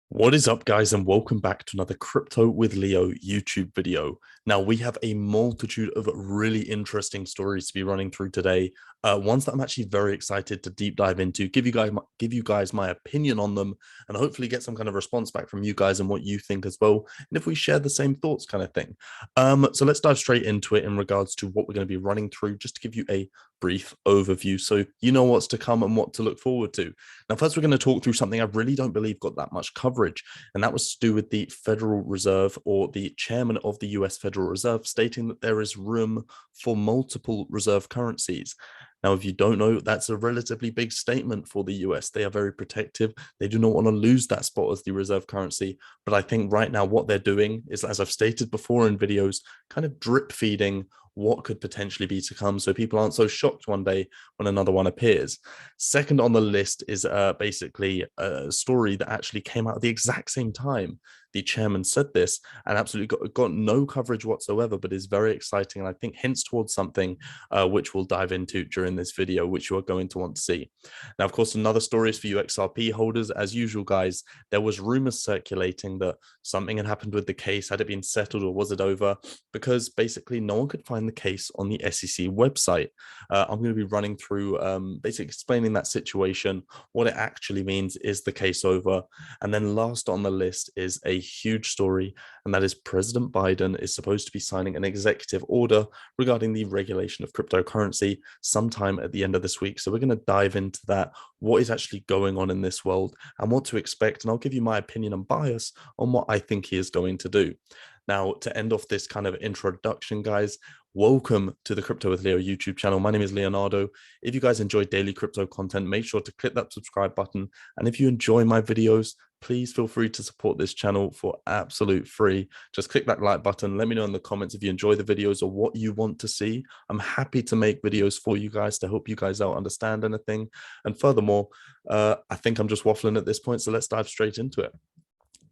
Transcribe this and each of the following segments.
What is up, guys, and welcome back to another Crypto with Leo YouTube video. Now, we have a multitude of really interesting stories to be running through today. Ones that I'm actually very excited to deep dive into, give you guys my opinion on them, and hopefully get some kind of response back from you guys and what you think as well, and if we share the same thoughts kind of thing. So let's dive straight into it in regards to what we're going to be running through, just to give you a brief overview so you know what's to come and what to look forward to. Now, first, we're going to talk through something I really don't believe got that much coverage, and that was to do with the Federal Reserve, or the chairman of the US Federal Reserve, stating that there is room for multiple reserve currencies. Now, if you don't know, that's a relatively big statement for the US. They are very protective. They do not want to lose that spot as the reserve currency. But I think right now what they're doing is, as I've stated before in videos, kind of drip feeding what could potentially be to come, so people aren't so shocked one day when another one appears. Second on the list is basically a story that actually came out at the exact same time the chairman said this, and absolutely got no coverage whatsoever, but is very exciting, and I think hints towards something which we'll dive into during this video, which you are going to want to see. Now, of course, another story is for you XRP holders. As usual, guys, there was rumors circulating that something had happened with the case. Had it been settled, or was it over? Because basically no one could find the case on the SEC website. I'm going to be running through basically explaining that situation, what it actually means. Is the case over? And then last on the list is a huge story, and that is President Biden is supposed to be signing an executive order regarding the regulation of cryptocurrency sometime at the end of this week. So we're going to dive into that, what is actually going on in this world and what to expect. And I'll give you my opinion and bias on what I think he is going to do. Now, to end off this kind of introduction, guys, welcome to the Crypto with Leo YouTube channel. My name is Leonardo. If you guys enjoy daily crypto content, make sure to click that subscribe button. And if you enjoy my videos, please feel free to support this channel for absolute free. Just click that like button. Let me know in the comments if you enjoy the videos or what you want to see. I'm happy to make videos for you guys to help you guys out understand anything. And furthermore, I think I'm just waffling at this point, so let's dive straight into it.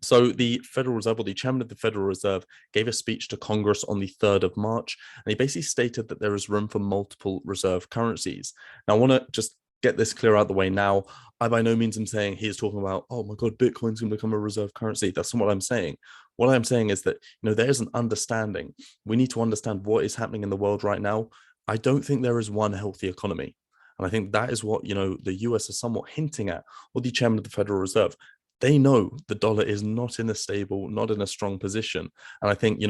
So the Federal Reserve, or the chairman of the Federal Reserve, gave a speech to Congress on the 3rd of March, and he basically stated that there is room for multiple reserve currencies. Now, I want to just get this clear out the way now. I by no means am saying he is talking about, oh my God, Bitcoin's going to become a reserve currency. That's not what I'm saying. What I'm saying is that, there's an understanding. We need to understand what is happening in the world right now. I don't think there is one healthy economy. And I think that is what, the US is somewhat hinting at, or the chairman of the Federal Reserve. They know the dollar is not in a stable, not in a strong position. And I think,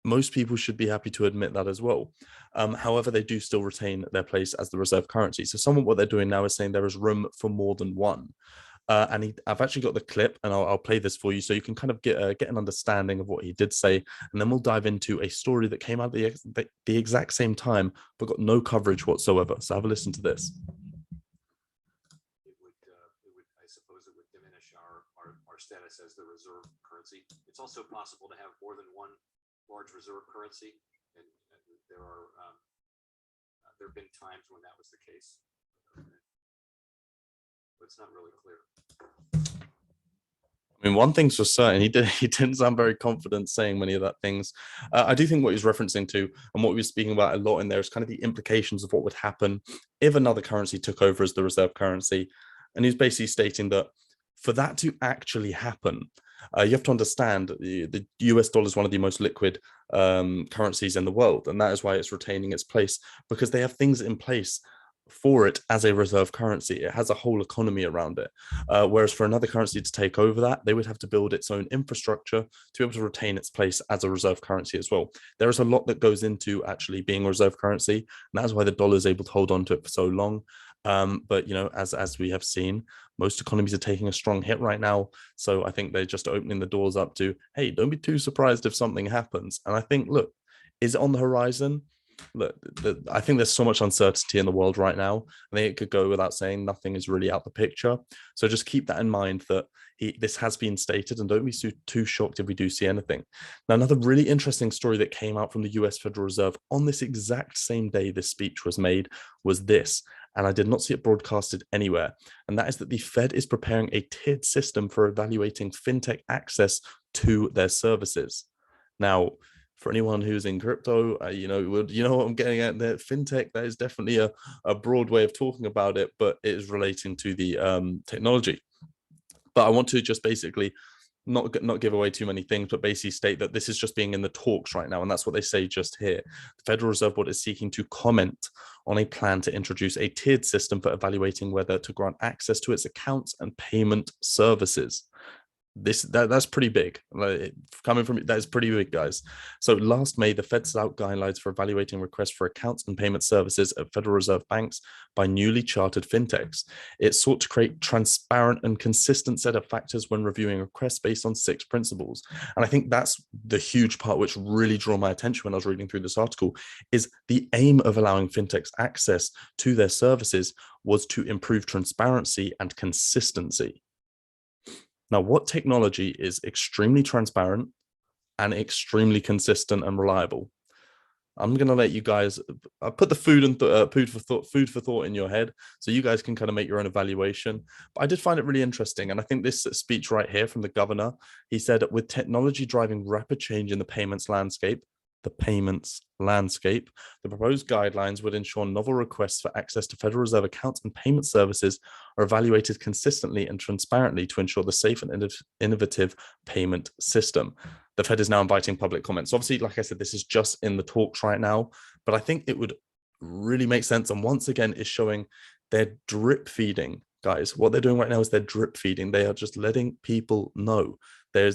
most people should be happy to admit that as well. However, they do still retain their place as the reserve currency. So somewhat what they're doing now is saying there is room for more than one. I've actually got the clip, and I'll play this for you so you can kind of get an understanding of what he did say. And then we'll dive into a story that came out the exact same time, but got no coverage whatsoever. So have a listen to this. I suppose it would diminish our status as the reserve currency. It's also possible to have more than one large reserve currency, and there have been times when that was the case, but it's not really clear. I mean, one thing's for certain, he didn't sound very confident saying many of that things. I do think what he's referencing to, and what we were speaking about a lot in there, is kind of the implications of what would happen if another currency took over as the reserve currency. And he's basically stating that for that to actually happen, you have to understand the US dollar is one of the most liquid currencies in the world, and that is why it's retaining its place, because they have things in place for it as a reserve currency. It has a whole economy around it. Whereas for another currency to take over that, they would have to build its own infrastructure to be able to retain its place as a reserve currency as well. There is a lot that goes into actually being a reserve currency, and that's why the dollar is able to hold on to it for so long. But as we have seen, most economies are taking a strong hit right now. So I think they're just opening the doors up to, hey, don't be too surprised if something happens. And I think, look, is it on the horizon? Look, I think there's so much uncertainty in the world right now. I think it could go without saying nothing is really out the picture. So just keep that in mind, that this has been stated, and don't be too shocked if we do see anything. Now, another really interesting story that came out from the US Federal Reserve on this exact same day this speech was made was this, and I did not see it broadcasted anywhere, and that is that the Fed is preparing a tiered system for evaluating fintech access to their services. Now, for anyone who's in crypto, you know what I'm getting at there. Fintech, that is definitely a broad way of talking about it, but it is relating to the technology. But I want to just basically not give away too many things, but basically state that this is just being in the talks right now, and that's what they say just here. The Federal Reserve Board is seeking to comment on a plan to introduce a tiered system for evaluating whether to grant access to its accounts and payment services. That's pretty big. Like, coming from that is pretty big, guys. So last May, the Fed set out guidelines for evaluating requests for accounts and payment services at Federal Reserve banks by newly chartered fintechs. It sought to create transparent and consistent set of factors when reviewing requests based on 6 principles. And I think that's the huge part which really drew my attention when I was reading through this article, is the aim of allowing fintechs access to their services was to improve transparency and consistency. Now, what technology is extremely transparent and extremely consistent and reliable? I'm going to let you guys put the food for thought in your head, so you guys can kind of make your own evaluation. But I did find it really interesting, and I think this speech right here from the governor, he said, with technology driving rapid change in the payments landscape, the proposed guidelines would ensure novel requests for access to Federal Reserve accounts and payment services are evaluated consistently and transparently to ensure the safe and innovative payment system. The Fed is now inviting public comments. Obviously, like I said, this is just in the talks right now, but I think it would really make sense. And once again, is showing they're drip feeding, guys. What they're doing right now is they're drip feeding. They are just letting people know.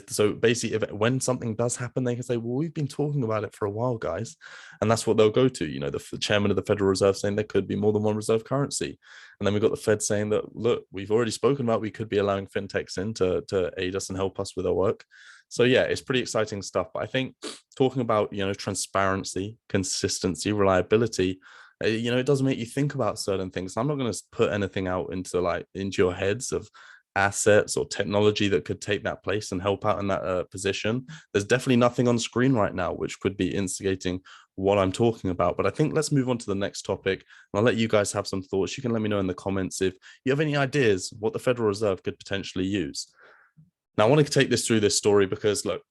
So basically, when something does happen, they can say, well, we've been talking about it for a while, guys. And that's what they'll go to. You know, the chairman of the Federal Reserve saying there could be more than one reserve currency. And then we've got the Fed saying that, look, we've already spoken about we could be allowing fintechs in to aid us and help us with our work. So yeah, it's pretty exciting stuff. But I think talking about, transparency, consistency, reliability, it does make you think about certain things. I'm not going to put anything out into your heads of assets or technology that could take that place and help out in that position. There's definitely nothing on screen right now which could be instigating what I'm talking about. But I think let's move on to the next topic. And I'll let you guys have some thoughts. You can let me know in the comments if you have any ideas what the Federal Reserve could potentially use. Now, I want to take this through this story because, look,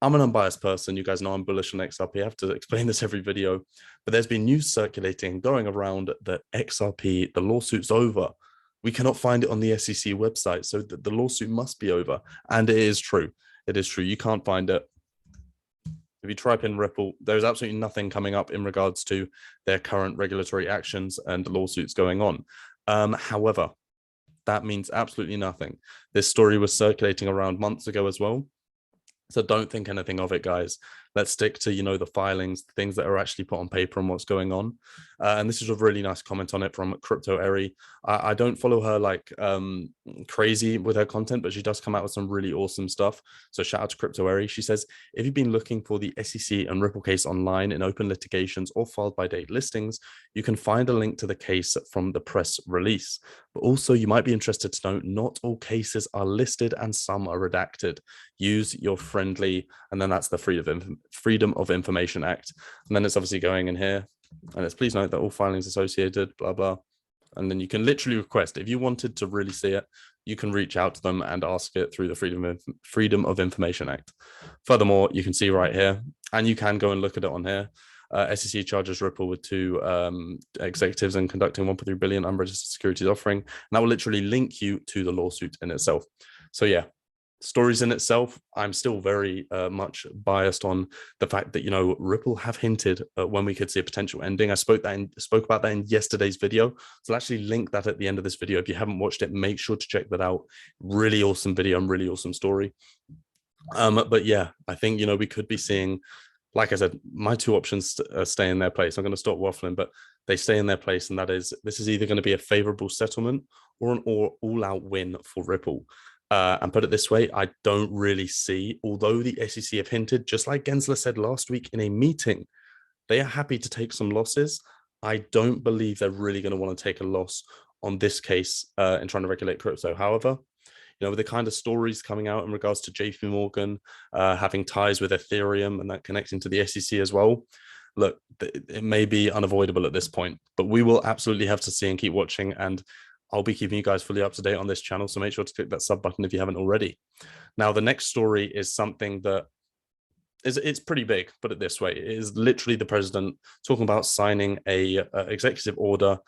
I'm an unbiased person. You guys know I'm bullish on XRP. I have to explain this every video. But there's been news circulating going around that XRP, the lawsuit's over. We cannot find it on the SEC website. So the lawsuit must be over. And it is true. It is true. You can't find it. If you type in Ripple, there's absolutely nothing coming up in regards to their current regulatory actions and lawsuits going on. However, that means absolutely nothing. This story was circulating around months ago as well. So don't think anything of it, guys. Let's stick to, the filings, the things that are actually put on paper and what's going on. And this is a really nice comment on it from Crypto Eri. I don't follow her like crazy with her content, but she does come out with some really awesome stuff. So shout out to Crypto Eri. She says, if you've been looking for the SEC and Ripple case online in open litigations or filed by date listings, you can find a link to the case from the press release. But also you might be interested to know not all cases are listed and some are redacted. Use your friendly, and then that's the Freedom of Information Act. And then it's obviously going in here. And it's please note that all filings associated, blah, blah. And then you can literally request, if you wanted to really see it, you can reach out to them and ask it through the Freedom of Information Act. Furthermore, you can see right here, and you can go and look at it on here. SEC charges Ripple with 2 executives and conducting 1.3 billion unregistered securities offering. And that will literally link you to the lawsuit in itself. So yeah, stories in itself, I'm still very much biased on the fact that, Ripple have hinted when we could see a potential ending. I spoke about that in yesterday's video. So I'll actually link that at the end of this video. If you haven't watched it, make sure to check that out. Really awesome video and really awesome story. But yeah, I think, we could be seeing, like I said, my 2 options stay in their place. I'm going to stop waffling, but they stay in their place. And that is, this is either going to be a favorable settlement or an all-out win for Ripple. And put it this way, I don't really see, although the SEC have hinted, just like Gensler said last week in a meeting, they are happy to take some losses. I don't believe they're really going to want to take a loss on this case in trying to regulate crypto. However, with the kind of stories coming out in regards to JP Morgan having ties with Ethereum and that connecting to the SEC as well, look, it may be unavoidable at this point, but we will absolutely have to see and keep watching. And I'll be keeping you guys fully up to date on this channel. So make sure to click that sub button if you haven't already. Now, the next story is something that it's pretty big, put it this way. It is literally the president talking about signing a executive order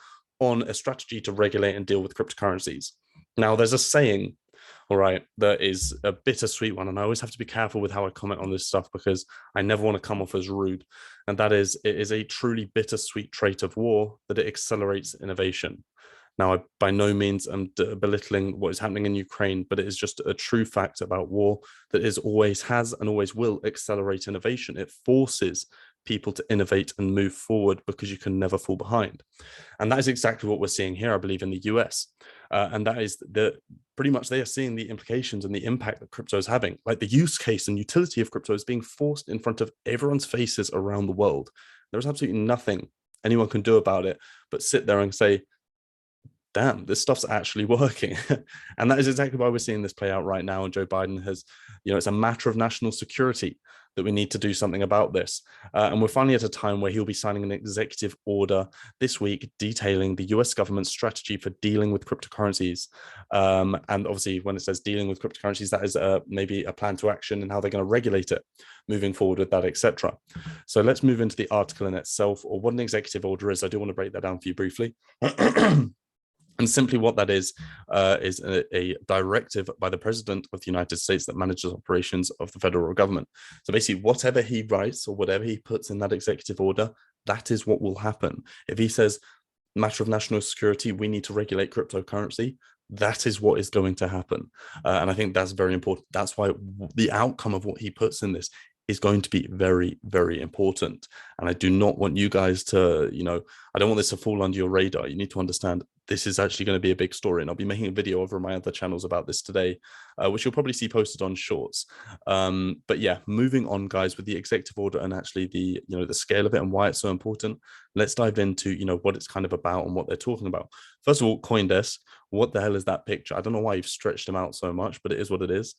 on a strategy to regulate and deal with cryptocurrencies. Now, there's a saying, All right, that is a bittersweet one, and I always have to be careful with how I comment on this stuff because I never want to come off as rude. And that is, it is a truly bittersweet trait of war that it accelerates innovation. Now, I by no means am belittling what is happening in Ukraine, but it is just a true fact about war that is always has and always will accelerate innovation. It forces people to innovate and move forward because you can never fall behind. And that is exactly what we're seeing here, I believe, in the US. And that is the pretty much they are seeing the implications and the impact that crypto is having. Like the use case and utility of crypto is being forced in front of everyone's faces around the world. There's absolutely nothing anyone can do about it but sit there and say, damn, this stuff's actually working. And that is exactly why we're seeing this play out right now. And Joe Biden has, it's a matter of national security that we need to do something about this. And we're finally at a time where he'll be signing an executive order this week detailing the US government's strategy for dealing with cryptocurrencies. And obviously, when it says dealing with cryptocurrencies, that is maybe a plan to action and how they're going to regulate it moving forward with that, etc. So let's move into the article in itself, or what an executive order is. I do want to break that down for you briefly. And simply what that is a directive by the President of the United States that manages operations of the federal government. So basically, whatever he writes or whatever he puts in that executive order, that is what will happen. If he says, matter of national security, we need to regulate cryptocurrency, that is what is going to happen. And I think that's very important. That's why the outcome of what he puts in this is going to be very, very important. And I do not want you guys to, I don't want this to fall under your radar. You need to understand this is actually going to be a big story. And I'll be making a video over my other channels about this today, which you'll probably see posted on Shorts. But yeah, moving on, guys, with the executive order and actually the scale of it and why it's so important. Let's dive into, what it's kind of about and what they're talking about. First of all, CoinDesk, what the hell is that picture? I don't know why you've stretched them out so much, but it is what it is.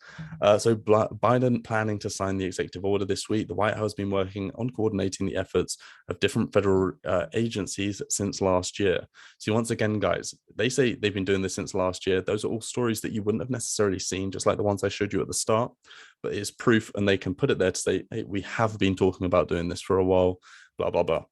So Biden planning to sign the executive order this week. The White House has been working on coordinating the efforts of different federal agencies since last year. So once again, guys, they say they've been doing this since last year. Those are all stories that you wouldn't have necessarily seen, just like the ones I showed you at the start. But it's proof, and they can put it there to say, hey, we have been talking about doing this for a while, blah, blah, blah.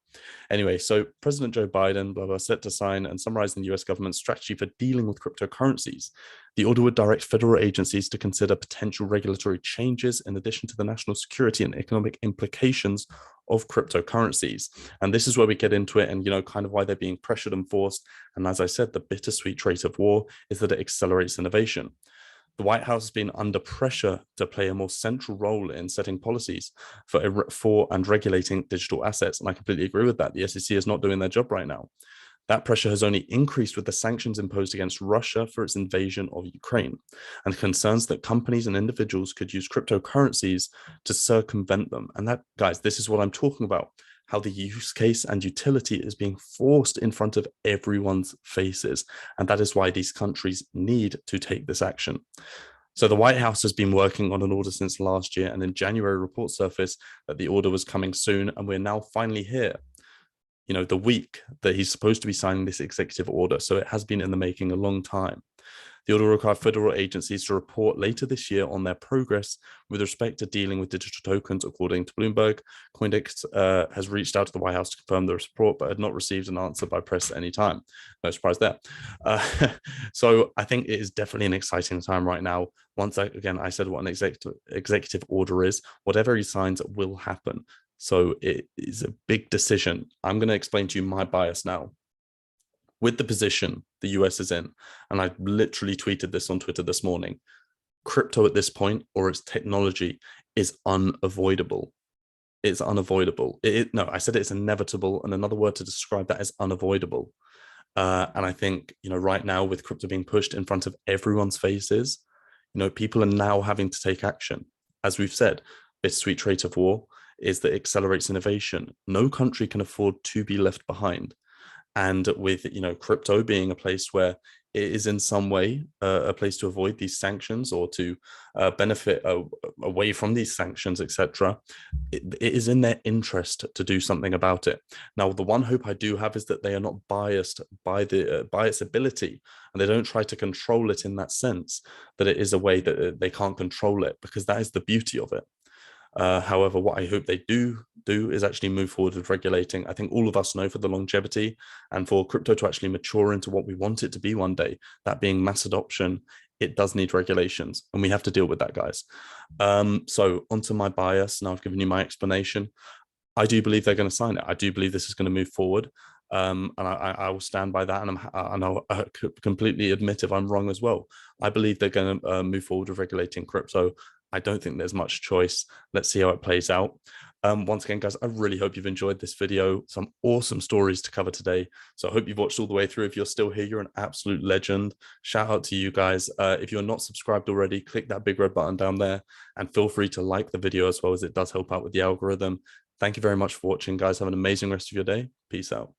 Anyway, so President Joe Biden, blah, blah, set to sign and summarize the US government's strategy for dealing with cryptocurrencies. The order would direct federal agencies to consider potential regulatory changes in addition to the national security and economic implications of cryptocurrencies. And this is where we get into it and, kind of why they're being pressured and forced. And as I said, the bittersweet trait of war is that it accelerates innovation. The White House has been under pressure to play a more central role in setting policies for and regulating digital assets. And I completely agree with that. The SEC is not doing their job right now. That pressure has only increased with the sanctions imposed against Russia for its invasion of Ukraine, and concerns that companies and individuals could use cryptocurrencies to circumvent them. And that, guys, this is what I'm talking about. How the use case and utility is being forced in front of everyone's faces. And that is why these countries need to take this action. So the White House has been working on an order since last year, and in January, reports surfaced that the order was coming soon, and we're now finally here. The week that he's supposed to be signing this executive order. So it has been in the making a long time. The order requires federal agencies to report later this year on their progress with respect to dealing with digital tokens, according to Bloomberg. CoinDesk has reached out to the White House to confirm the report, but had not received an answer by press at any time. No surprise there. So I think it is definitely an exciting time right now. Once again, I said what an executive order is. Whatever he signs will happen. So it is a big decision. I'm going to explain to you my bias now. With the position the US is in, and I literally tweeted this on Twitter this morning, crypto at this point, or its technology, is unavoidable. It's unavoidable. No, I said it's inevitable, and another word to describe that is unavoidable. And I think, right now with crypto being pushed in front of everyone's faces, people are now having to take action. As we've said, bittersweet trait of war is that it accelerates innovation. No country can afford to be left behind. And with crypto being a place where it is in some way a place to avoid these sanctions or to benefit away from these sanctions, etc., it is in their interest to do something about it. Now, the one hope I do have is that they are not biased by its ability, and they don't try to control it in that sense, that it is a way that they can't control it, because that is the beauty of it. However, what I hope they do is actually move forward with regulating. I think all of us know, for the longevity and for crypto to actually mature into what we want it to be one day, that being mass adoption it does need regulations, and we have to deal with that, guys. So onto my bias. Now I've given you my explanation. I do believe they're going to sign it. I do believe this is going to move forward. And I will stand by that. And I'll completely admit if I'm wrong as well. I believe they're going to move forward with regulating crypto. I don't think there's much choice. Let's see how it plays out. Once again, guys, I really hope you've enjoyed this video. Some awesome stories to cover today. So I hope you've watched all the way through. If you're still here, you're an absolute legend. Shout out to you guys. If you're not subscribed already, click that big red button down there and feel free to like the video as well, as it does help out with the algorithm. Thank you very much for watching, guys. Have an amazing rest of your day. Peace out.